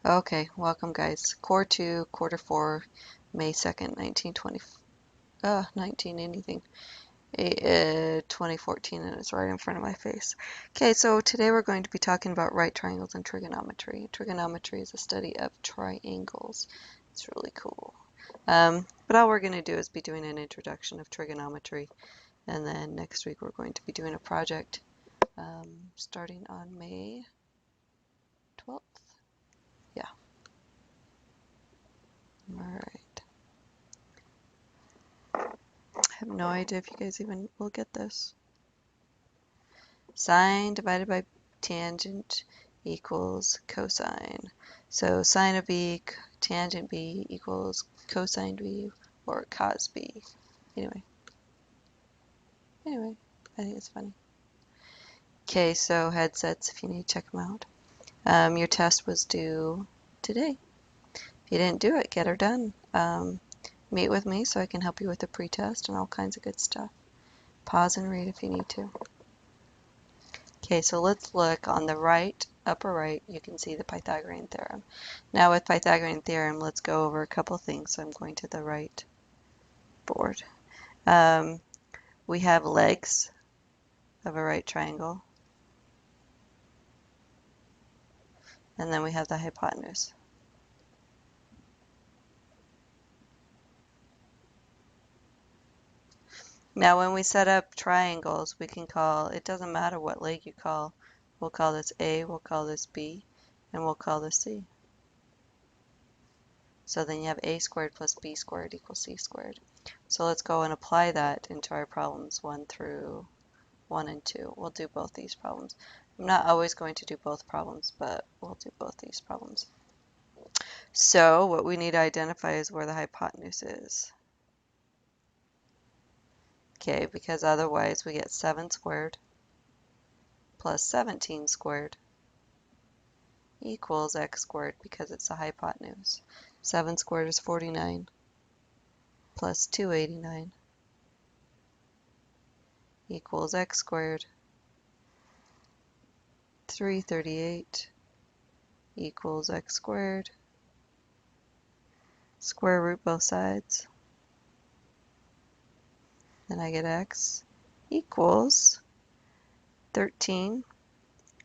Okay, welcome guys. Core 2, Quarter 4, May 2nd, 19 anything. 2014, and it's right in front of my face. Okay, so today we're going to be talking about right triangles and trigonometry. Trigonometry is a study of triangles. It's really cool. But all we're going to do is be doing an introduction of trigonometry, and then next week we're going to be doing a project starting on May 12th. Yeah. All right. I have no idea if you guys even will get this. Sine divided by tangent equals cosine. So sine of b, tangent b equals cosine b or cos b. Anyway, I think it's funny. Okay, so headsets if you need to check them out. Your test was due today. If you didn't do it, get her done. Meet with me so I can help you with the pretest and all kinds of good stuff. Pause and read if you need to. Okay, so let's look on the right, upper right, you can see the Pythagorean theorem. Now with Pythagorean theorem, let's go over a couple things. So I'm going to the right board. We have legs of a right triangle, and then we have the hypotenuse. Now when we set up triangles, we can call, it doesn't matter what leg you call, we'll call this A, we'll call this B, and we'll call this C. So then you have a squared plus b squared equals c squared. So let's go and apply that into our problems 1 and 2. We'll do both these problems. I'm not always going to do both problems, but we'll do both these problems. So what we need to identify is where the hypotenuse is. Okay, because otherwise we get 7 squared plus 17 squared equals x squared because it's the hypotenuse. 7 squared is 49 plus 289 equals x squared. 338 equals x squared. Square root both sides. Then I get x equals 13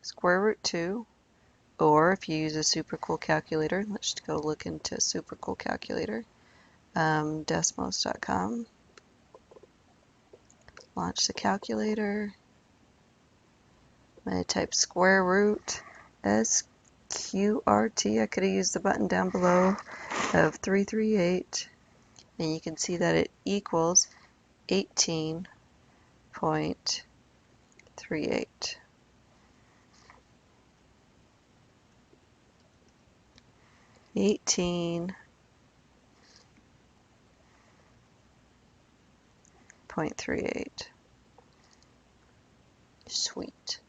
square root 2, or if you use a super cool calculator, let's go look into super cool calculator, Desmos.com. Launch the calculator. I'm going to type square root SQRT. I could have used the button down below of 338, and you can see that it equals 18.38. 18.38. Sweet.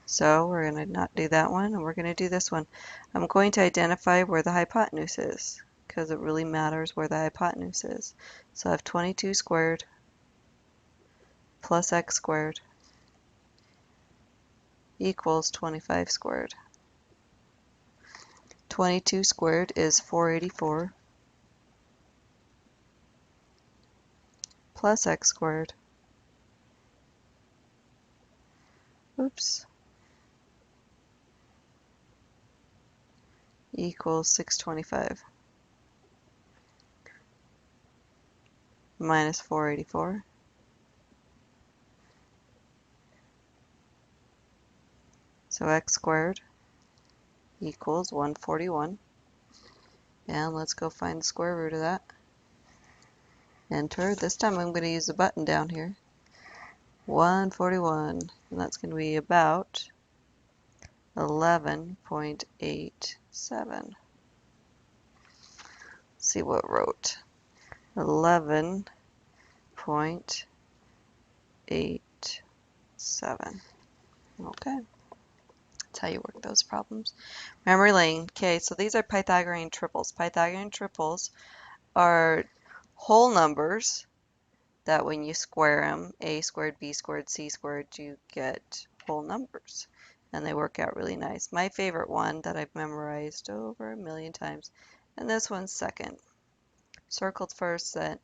So we're going to not do that one, and we're going to do this one. I'm going to identify where the hypotenuse is, because it really matters where the hypotenuse is. So I have 22 squared plus x squared equals 25 squared. 22 squared is 484 plus x squared. Oops. Equals 625 minus 484. So x squared equals 141. And let's go find the square root of that. Enter. This time I'm going to use the button down here. 141, and that's going to be about 11.87. See what wrote. 11.87. Okay. That's how you work those problems. Memory lane. Okay, so these are Pythagorean triples. Pythagorean triples are whole numbers that when you square them, a squared, b squared, c squared, you get whole numbers. and they work out really nice. My favorite one that I've memorized over a million times, and this one's second. Circled first, then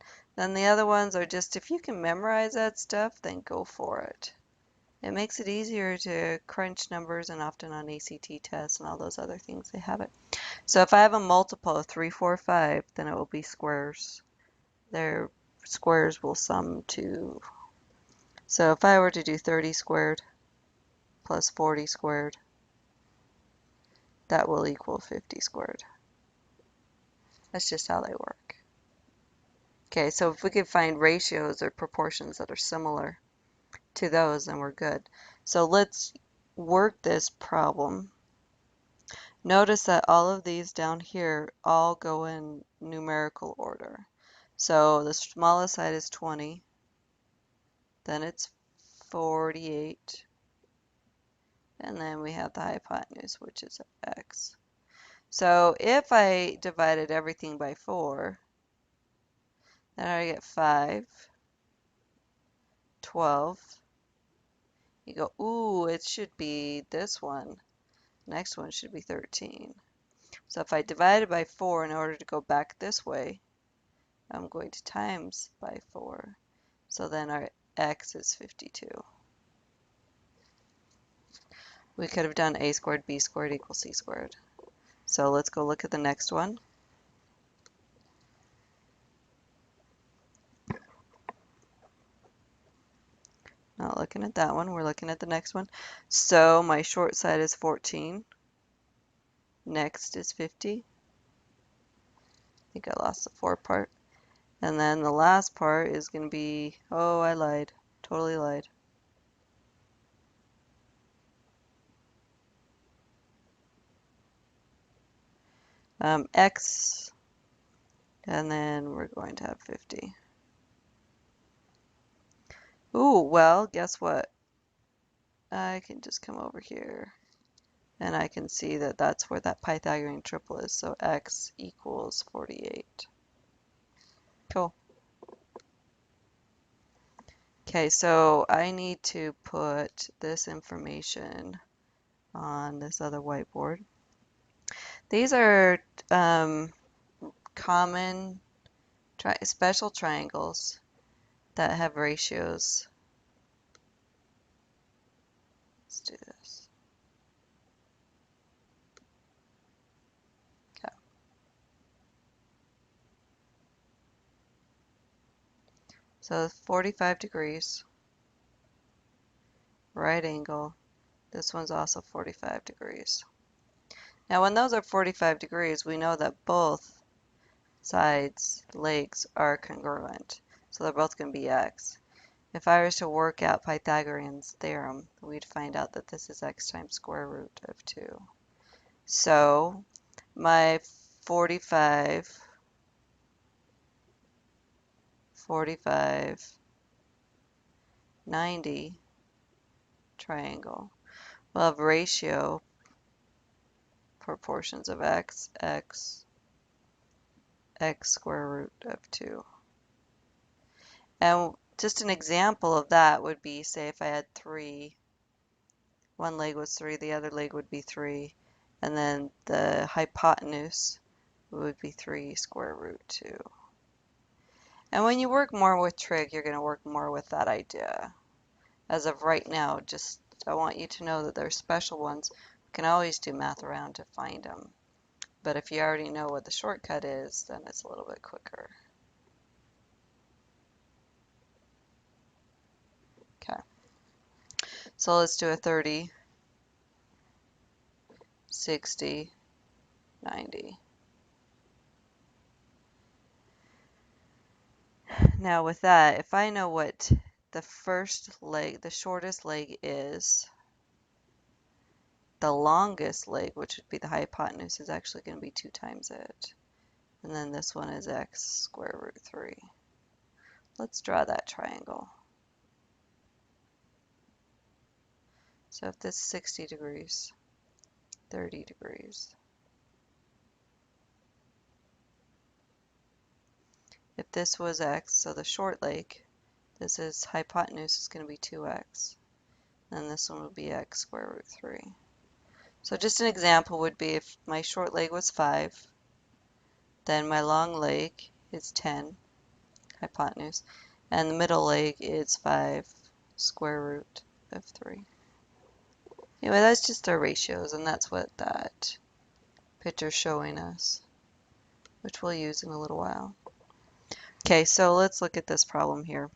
the other ones are just, if you can memorize that stuff, then go for it. It makes it easier to crunch numbers, and often on ACT tests and all those other things they have it. So if I have a multiple of 3, 4, 5, then it will be squares. Their squares will sum to, so if I were to do 30 squared plus 40 squared, that will equal 50 squared. That's just how they work. Okay, so if we could find ratios or proportions that are similar to those, then we're good. So let's work this problem. Notice that all of these down here all go in numerical order. So the smallest side is 20, then it's 48, and then we have the hypotenuse, which is x. So if I divided everything by 4, then I get 5, 12. You go, ooh, it should be this one. Next one should be 13. So if I divide it by 4 in order to go back this way, I'm going to times by 4. So then our x is 52. We could have done a squared b squared equals c squared. So let's go look at the next one. Not looking at that one, we're looking at the next one. So my short side is 14. Next is 50. I think I lost the 4 part. And then the last part is going to be, oh, I lied. Totally lied. X, and then we're going to have 50. Ooh, well, guess what? I can just come over here, and I can see that that's where that Pythagorean triple is. So x equals 48. Cool. Okay, so I need to put this information on this other whiteboard. These are common special triangles that have ratios. Let's do this. Okay. So 45 degrees, right angle. This one's also 45 degrees. Now when those are 45 degrees, we know that both sides, legs, are congruent. So they're both going to be x. If I was to work out Pythagorean's theorem, we'd find out that this is x times square root of 2. So my 45, 90 triangle will have ratio proportions of x, x, x square root of 2. And just an example of that would be, say, if I had 3, one leg was 3, the other leg would be 3, and then the hypotenuse would be 3 square root 2. And when you work more with trig, you're going to work more with that idea. As of right now, just I want you to know that there's special ones. You can always do math around to find them. But if you already know what the shortcut is, then it's a little bit quicker. Okay. So let's do a 30, 60, 90. Now with that, if I know what the first leg, the shortest leg is, the longest leg, which would be the hypotenuse, is actually going to be 2 times it. And then this one is x square root 3. Let's draw that triangle. So if this is 60 degrees, 30 degrees. If this was x, so the short leg, this is hypotenuse is going to be 2x. and this one would be x square root 3. So just an example would be if my short leg was 5, then my long leg is 10, hypotenuse, and the middle leg is 5 square root of 3. Anyway, that's just our ratios, and that's what that picture's showing us, which we'll use in a little while. Okay, so let's look at this problem here.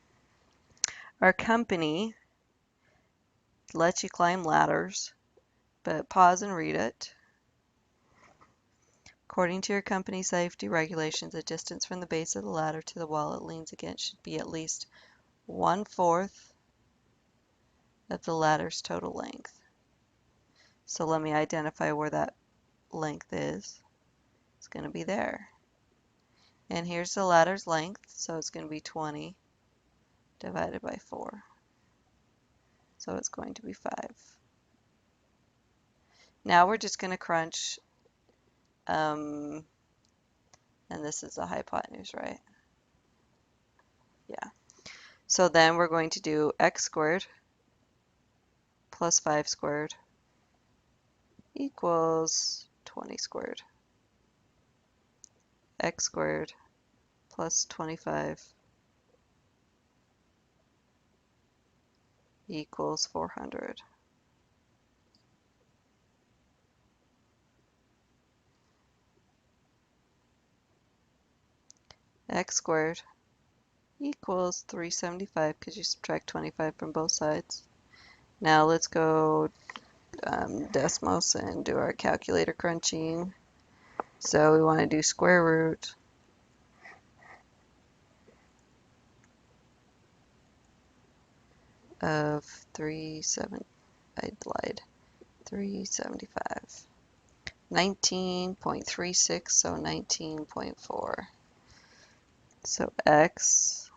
Our company lets you climb ladders, but pause and read it. According to your company's safety regulations, the distance from the base of the ladder to the wall it leans against should be at least 1/4 of the ladder's total length. So let me identify where that length is. It's going to be there. And here's the ladder's length, so it's going to be 20 divided by 4. So it's going to be 5. Now we're just going to crunch, and this is the hypotenuse, right? Yeah. So then we're going to do x squared plus 5 squared equals 20 squared. X squared plus 25 equals 400. X squared equals 375 because you subtract 25 from both sides. Now let's go Desmos and do our calculator crunching. So we want to do square root of 375. 19.36, so 19.4. So x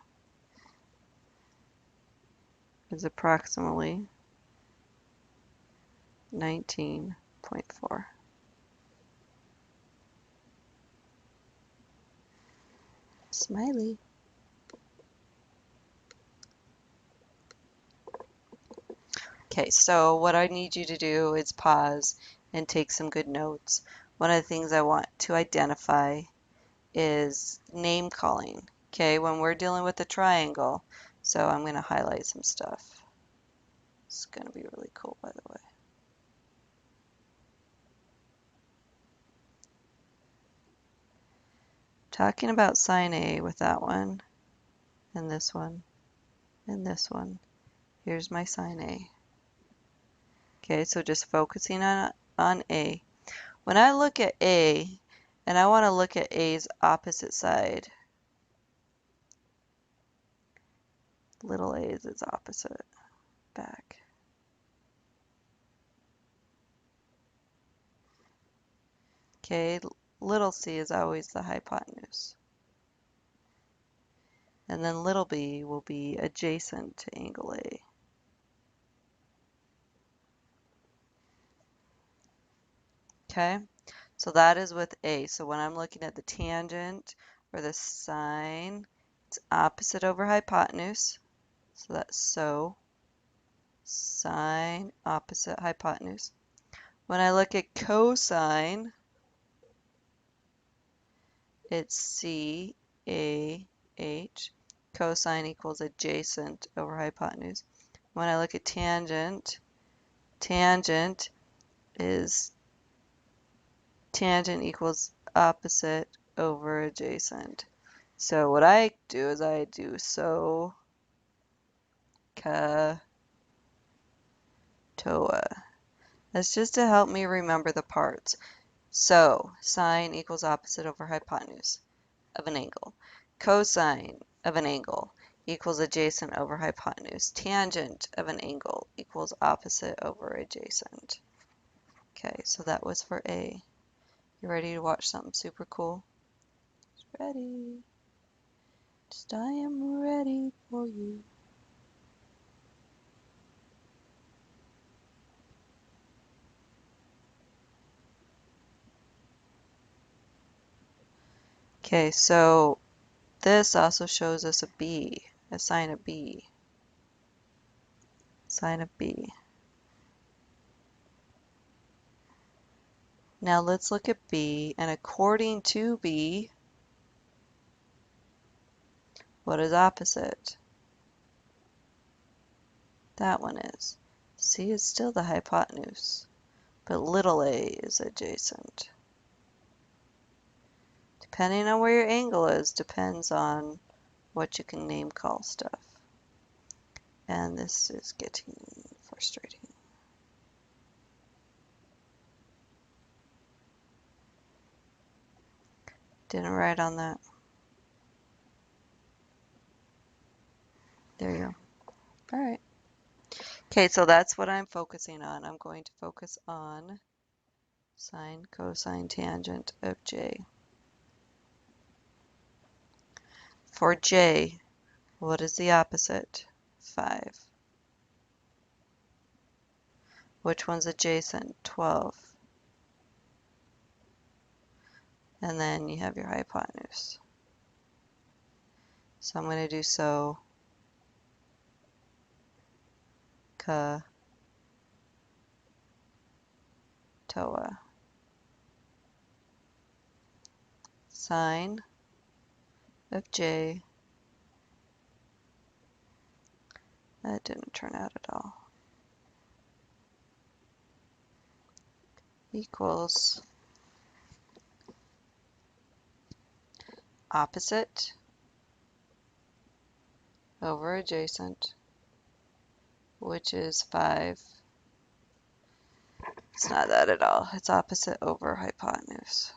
is approximately 19.4. Smiley. Okay, so what I need you to do is pause and take some good notes. One of the things I want to identify is name calling, okay, when we're dealing with a triangle. So I'm going to highlight some stuff. It's going to be really cool, by the way. Talking about sine A with that one, and this one, and this one. Here's my sine A. Okay, so just focusing on A. When I look at A, and I want to look at A's opposite side, little a is its opposite, back. Okay, little c is always the hypotenuse. And then little b will be adjacent to angle A. Okay, so that is with A. So when I'm looking at the tangent or the sine, it's opposite over hypotenuse. So that's sine opposite hypotenuse. When I look at cosine, it's C A H. Cosine equals adjacent over hypotenuse. When I look at tangent, tangent equals opposite over adjacent. So what I do is I do SOHCAHTOA. That's just to help me remember the parts. So sine equals opposite over hypotenuse of an angle. Cosine of an angle equals adjacent over hypotenuse. Tangent of an angle equals opposite over adjacent. Okay, so that was for A. You ready to watch something super cool? Ready. Just I am ready for you. Okay, so this also shows us a B, a sine of B. Sine of B. Now let's look at B, and according to B, what is opposite? That one is. C is still the hypotenuse, but little a is adjacent. Depending on where your angle is, depends on what you can name call stuff. And this is getting frustrating. Didn't write on that. There you go. All right. Okay, so that's what I'm focusing on. I'm going to focus on sine, cosine, tangent of J. For J, what is the opposite? 5. Which one's adjacent? 12. And then you have your hypotenuse. So I'm going to do so, ka, toa. Sine of J. That didn't turn out at all. Equals opposite over adjacent, which is 5. It's not that at all. It's opposite over hypotenuse,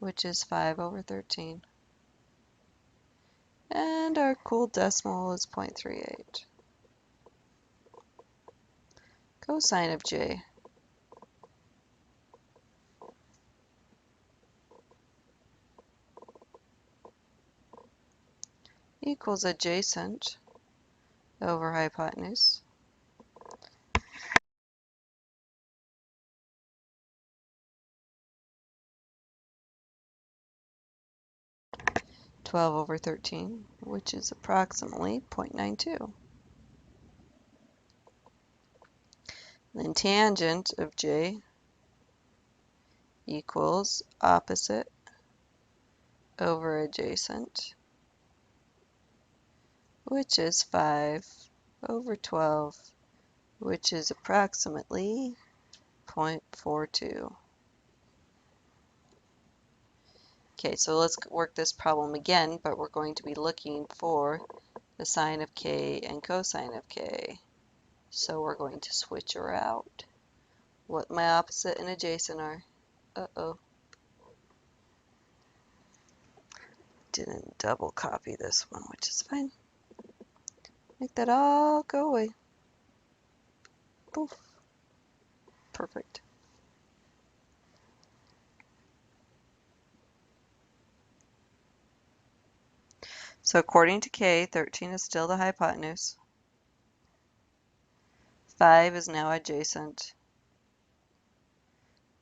which is 5 over 13. And our cool decimal is 0.38. Cosine of J. Equals adjacent over hypotenuse. (12 over 13), which is approximately 0.92. Then tangent of J equals opposite over adjacent, which is 5 over 12, which is approximately 0.42. Okay, so let's work this problem again, but we're going to be looking for the sine of k and cosine of k. So we're going to switch her out. What my opposite and adjacent are. Uh-oh. Didn't double copy this one, which is fine. Make that all go away. Poof. Perfect. So according to K, 13 is still the hypotenuse. 5 is now adjacent.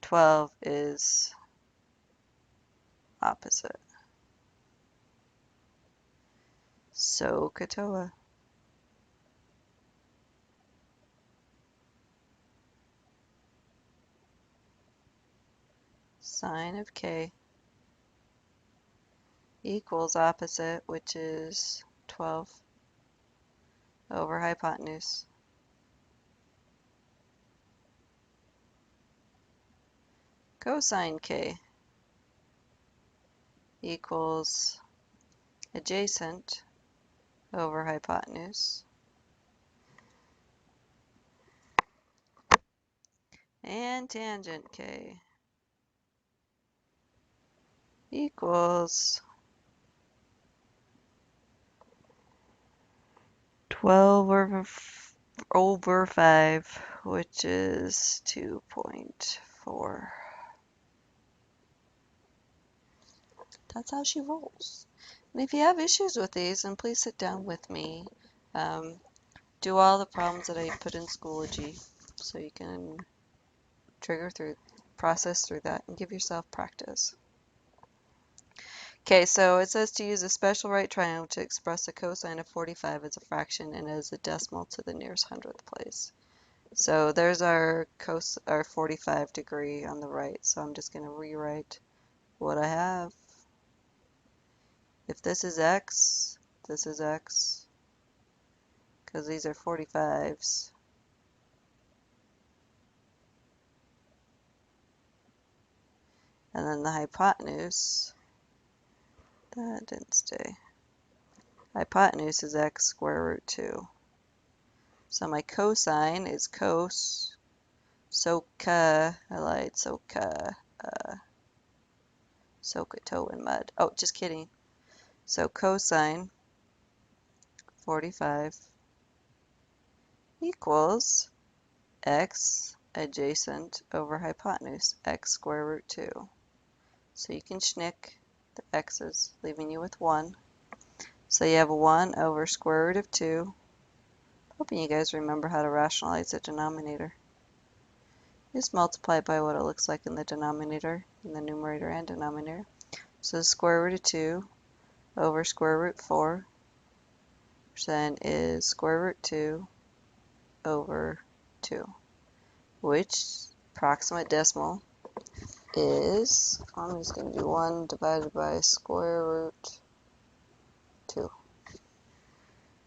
12 is opposite. So katoa. Sine of K equals opposite, which is 12 over hypotenuse. Cosine K equals adjacent over hypotenuse. And tangent K equals 12 over 5, which is 2.4. That's how she rolls. And if you have issues with these, then please sit down with me. Do all the problems that I put in Schoology so you can process through that and give yourself practice. Okay, so it says to use a special right triangle to express a cosine of 45 as a fraction and as a decimal to the nearest hundredth place. So there's our 45 degree on the right. So I'm just going to rewrite what I have. If this is x, this is x, because these are 45s. And then the hypotenuse, that didn't stay. Hypotenuse is x square root 2. So my cosine is cos, SOHCAHTOA, I lied, SOHCAHTOA in mud. Oh, just kidding. So cosine 45 equals x adjacent over hypotenuse, x square root 2. So you can schnick the x's, leaving you with 1. So you have 1 over square root of 2. Hoping you guys remember how to rationalize the denominator. Just multiply it by what it looks like in the denominator, in the numerator and denominator. So the square root of 2 over square root 4, which then is square root 2 over 2, which approximate decimal is, I'm just going to do 1 divided by square root 2.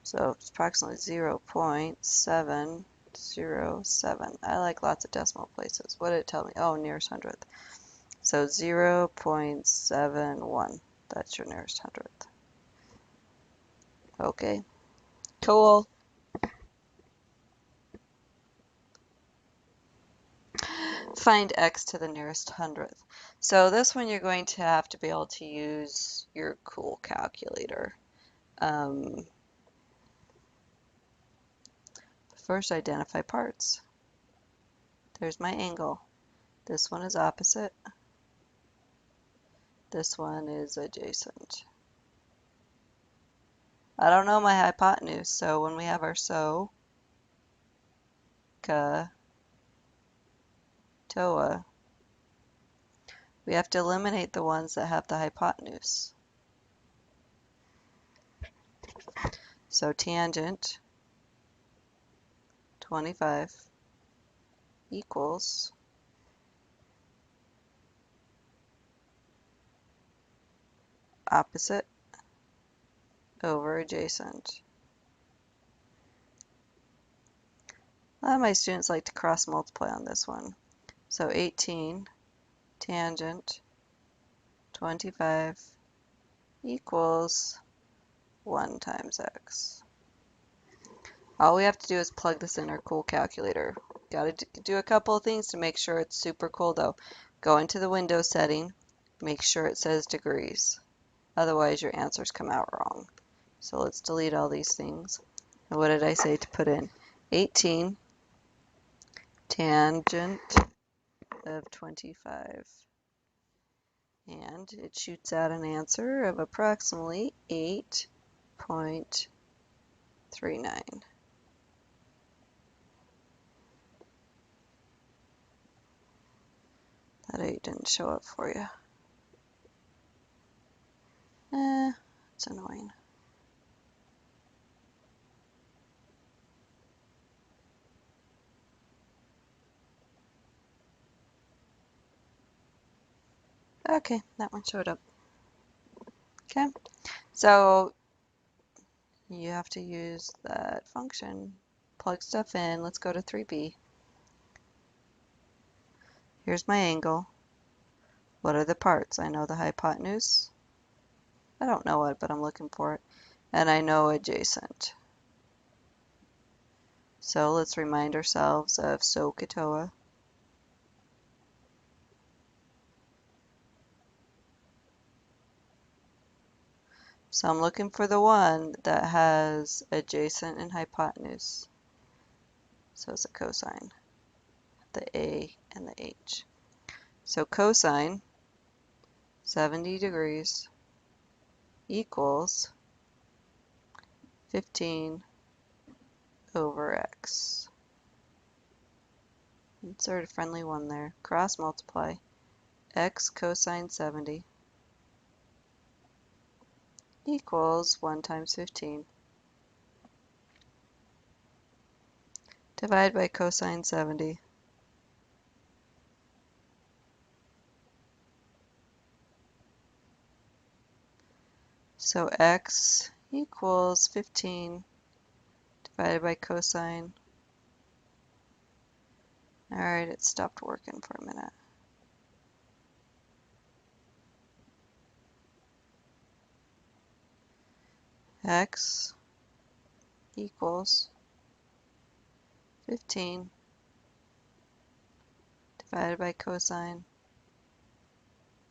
So it's approximately 0.707. I like lots of decimal places. What did it tell me? Oh, nearest hundredth. So 0.71. That's your nearest hundredth. Okay, cool. Find x to the nearest hundredth. So this one you're going to have to be able to use your cool calculator. First, identify parts. There's my angle. This one is opposite. This one is adjacent. I don't know my hypotenuse, so when we have our SOHCAHTOA, we have to eliminate the ones that have the hypotenuse. So tangent 25 equals opposite over adjacent. A lot of my students like to cross multiply on this one. So 18 tangent 25 equals 1 times x. All we have to do is plug this in our cool calculator. Got to do a couple of things to make sure it's super cool though. Go into the Windows setting, make sure it says degrees. Otherwise your answers come out wrong. So let's delete all these things. And what did I say to put in? 18 tangent of 25. And it shoots out an answer of approximately 8.39. That 8 didn't show up for you. It's annoying. Okay, that one showed up. Okay, so you have to use that function. Plug stuff in. Let's go to 3b. Here's my angle. What are the parts? I know the hypotenuse. I don't know it, but I'm looking for it. And I know adjacent. So let's remind ourselves of SOHCAHTOA. So I'm looking for the one that has adjacent and hypotenuse. So it's a cosine, the A and the H. So cosine 70 degrees equals 15 over x. Insert a friendly one there. Cross multiply. X cosine 70 equals 1 times 15. Divide by cosine 70. So x equals 15 divided by cosine. Alright, it stopped working for a minute. X equals 15 divided by cosine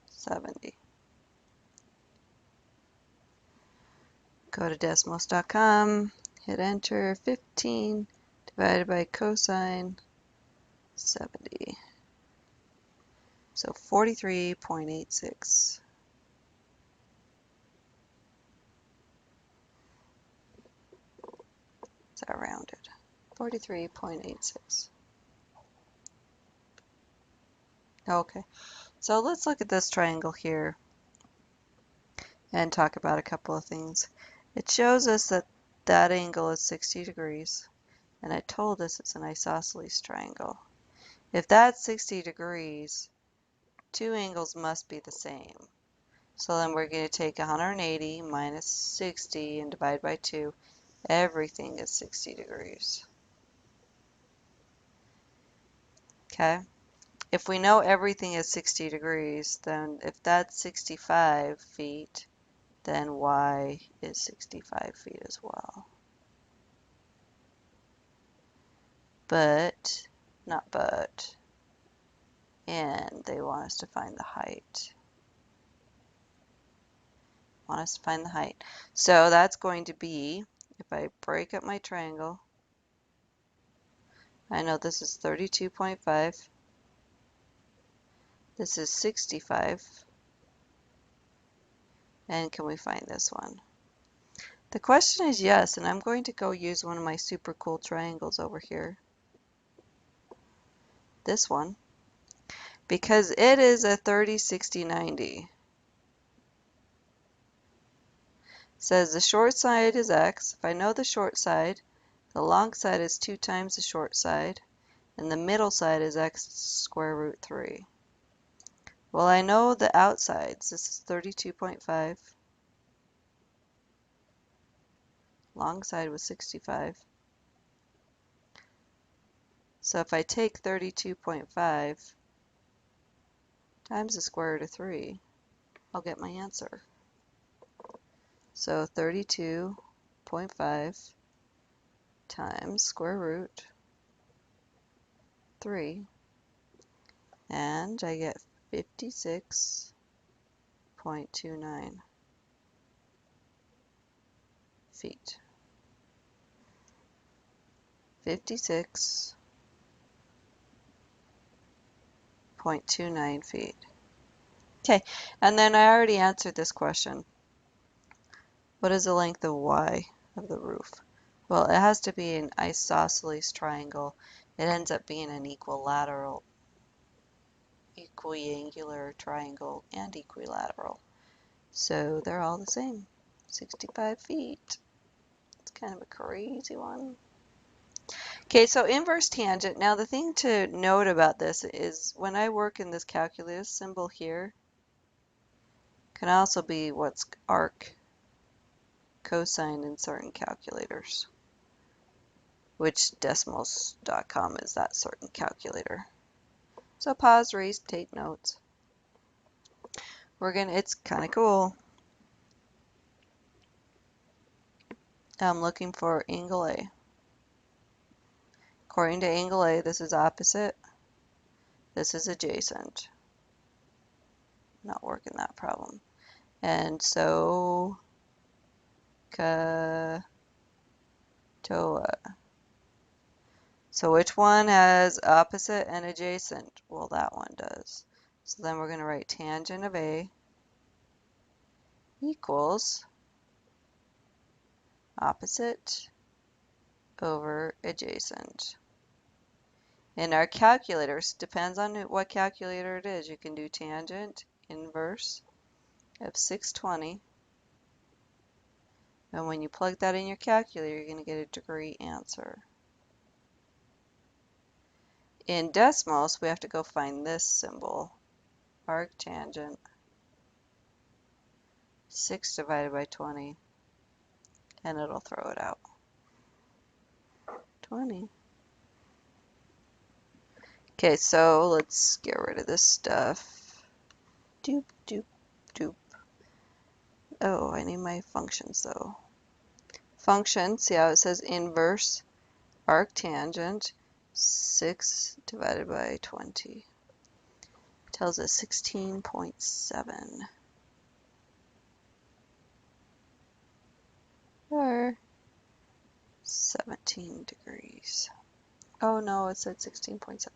70. Go to Desmos.com, hit enter, 15 divided by cosine 70. So 43.86. Is that rounded? 43.86. Okay, so let's look at this triangle here and talk about a couple of things. It shows us that that angle is 60 degrees, and it told us it's an isosceles triangle. If that's 60 degrees, two angles must be the same. So then we're going to take 180 minus 60 and divide by 2. Everything is 60 degrees. Okay? If we know everything is 60 degrees, then if that's 65 feet, then y is 65 feet as well. But, not but, and they want us to find the height. Want us to find the height. So that's going to be, if I break up my triangle, I know this is 32.5. This is 65. And can we find this one? The question is yes, and I'm going to go use one of my super cool triangles over here. This one. Because it is a 30, 60, 90. Says the short side is x. If I know the short side, the long side is 2 times the short side, and the middle side is x square root 3. Well, I know the outsides. This is 32.5. Long side was 65. So if I take 32.5 times the square root of 3, I'll get my answer. So 32.5 times square root 3, and I get 56.29 feet. 56.29 feet. Okay, and then I already answered this question. What is the length of y of the roof? Well, it has to be an isosceles triangle. It ends up being an equilateral, equiangular triangle and equilateral. So they're all the same, 65 feet. It's kind of a crazy one. Okay, so inverse tangent. Now the thing to note about this is when I work in this calculus symbol here, can also be what's arc cosine in certain calculators, which Desmos.com is that certain calculator. So pause, read, take notes. It's kind of cool. I'm looking for angle A. According to angle A, this is opposite. This is adjacent. Not working that problem. And so, Katoa. So which one has opposite and adjacent? Well, that one does. So then we're going to write tangent of A equals opposite over adjacent. In our calculators, depends on what calculator it is. You can do tangent inverse of 620. And when you plug that in your calculator, you're going to get a degree answer. In decimals, we have to go find this symbol, arctangent 6 divided by 20, and it'll throw it out. 20. Okay, so let's get rid of this stuff. Doop, doop, doop. Oh, I need my functions though. Function, see how it says inverse arctangent 6 divided by 20. Tells us 16.7. Or 17 degrees. Oh no, it said 16.7.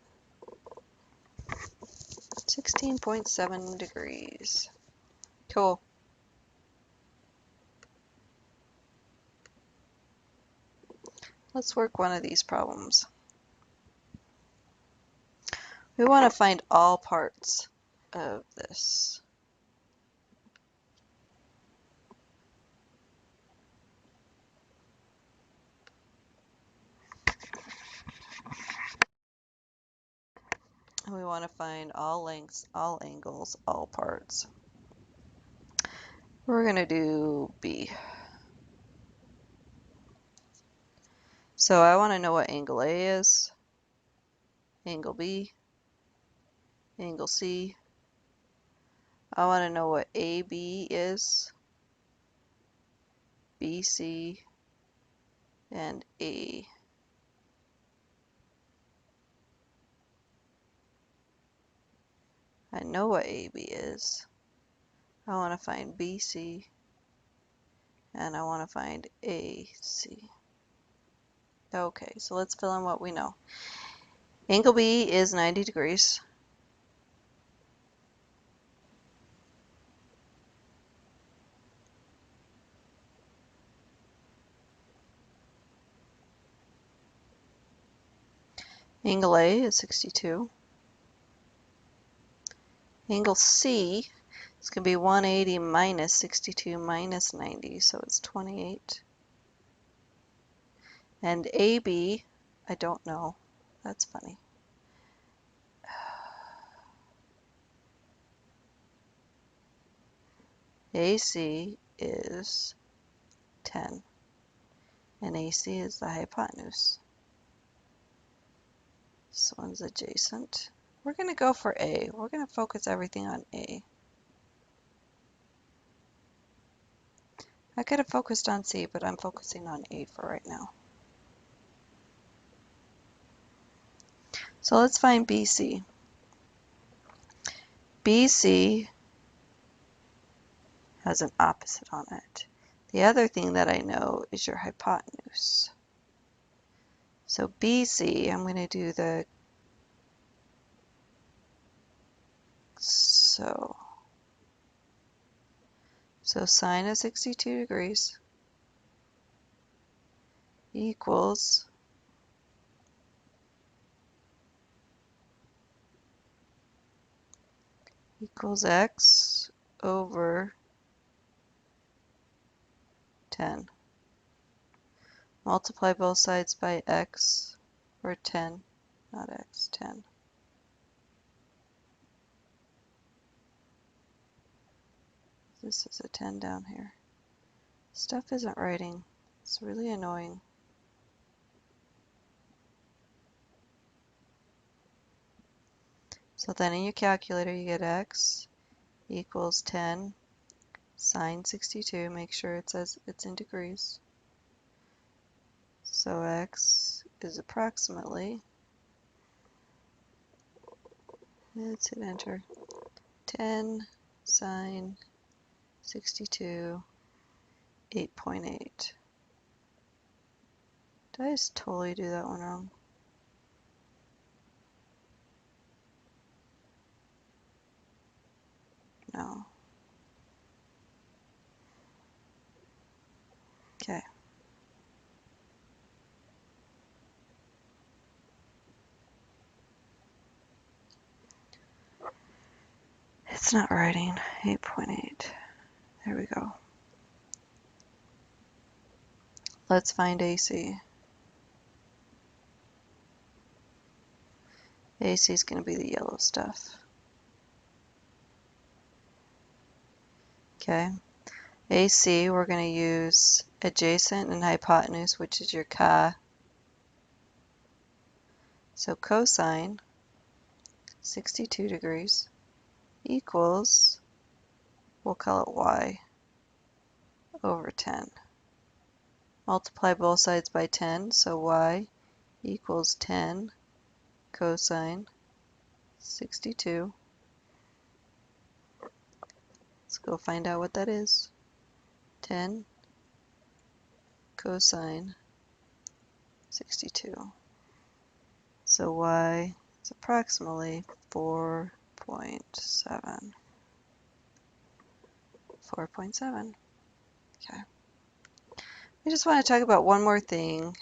16.7 degrees. Cool. Let's work one of these problems. We want to find all parts of this. And we want to find all lengths, all angles, all parts. We're going to do B. So I want to know what angle A is, angle B, angle C. I want to know what AB is, BC, and A. I know what AB is. I want to find BC, and I want to find AC. Okay, so let's fill in what we know. Angle B is 90 degrees. Angle A is 62. Angle C is going to be 180 minus 62 minus 90, so it's 28. And AB, I don't know. That's funny. AC is 10. And AC is the hypotenuse. This one's adjacent. We're going to go for A. We're going to focus everything on A. I could have focused on C, but I'm focusing on A for right now. So let's find BC. BC has an opposite on it. The other thing that I know is your hypotenuse. So BC, I'm going to do the so sine of 62 degrees equals x over 10. Multiply both sides by x, or 10, not x, 10. This is a 10 down here. Stuff isn't writing. It's really annoying. So then in your calculator you get x equals 10 sine 62. Make sure it says it's in degrees. So x is approximately, let's hit enter, 10 sine 62, 8.8. Did I just totally do that one wrong? No. Okay. It's not writing. 8.8. There we go. Let's find AC. AC is going to be the yellow stuff. Okay. AC, we're going to use adjacent and hypotenuse, which is your chi. So cosine 62 degrees equals, we'll call it y over 10. Multiply both sides by 10, so y equals 10 cosine 62. Let's go find out what that is. 10 cosine 62. So y is approximately 4.7. 4.7. Okay. I just want to talk about one more thing.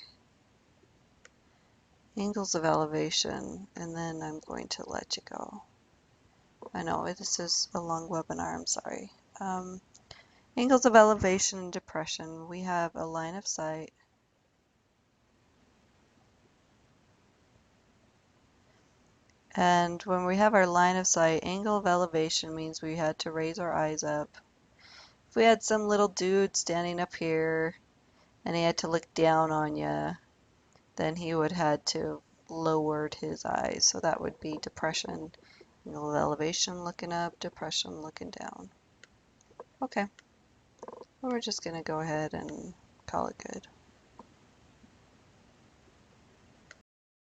Angles of elevation, and then I'm going to let you go. I know this is a long webinar, I'm sorry. Angles of elevation and depression. We have a line of sight. And when we have our line of sight, angle of elevation means we had to raise our eyes up. If we had some little dude standing up here and he had to look down on you, then he would had to lowered his eyes. So that would be depression. Angle of elevation looking up, depression looking down. Okay. We're just going to go ahead and call it good.